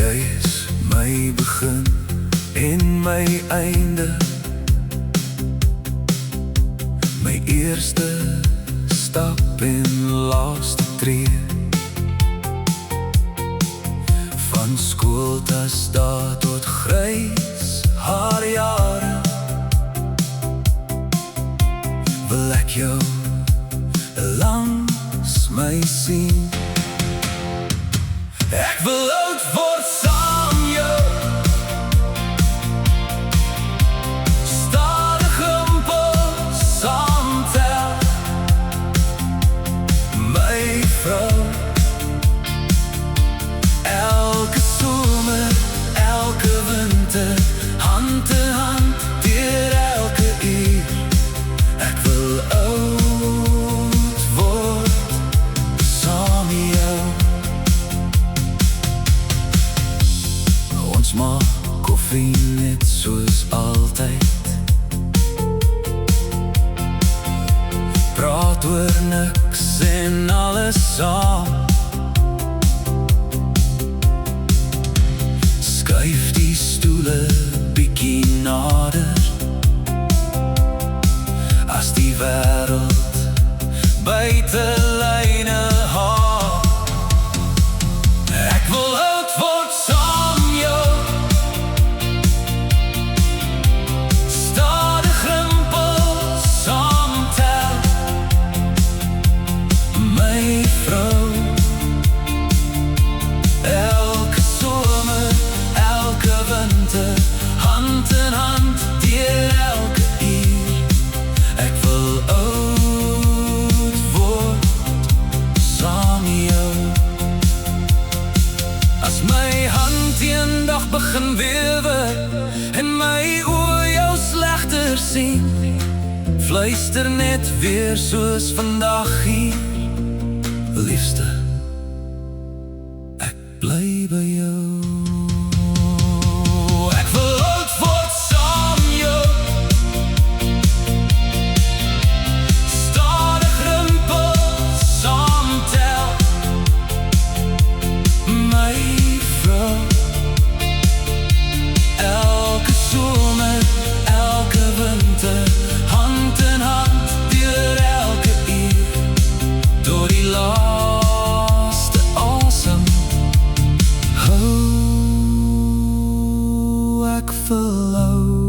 Jy is my begin en my einde, my eerste stap en laaste tree. Van skooltas daar tot grys haar jare, wil ek jou langs my sien. Ek wil oud word saam jou, stadige rimpels saamtel, my vrou. Elke somer, elke winter, hand in hand, deur elke uur. Ek wil oud word saam jou. Ons maak koffie net soos altyd, praat oor niks en alles saam. Skuif die stoele bietjie nader, as die wêreld buite lyne haal. Ek wil oud word saam jou, stadig rimpels saamtel, my vrou. Elke somer, elke winter, hand in hand, deur elke uur. Ek wil oud word saam jou. As my hand eendag begin wewe en my oë jou slegter sien, fluister net weer soos vandag hier. Liefste, ek bly by jou. Ek wil oud word saam jou, stadig rimpels saamtel, my vrou. Elke somer, elke winter, hand in hand, deur elke uur, door die laaste asem. Oh, ek wil oud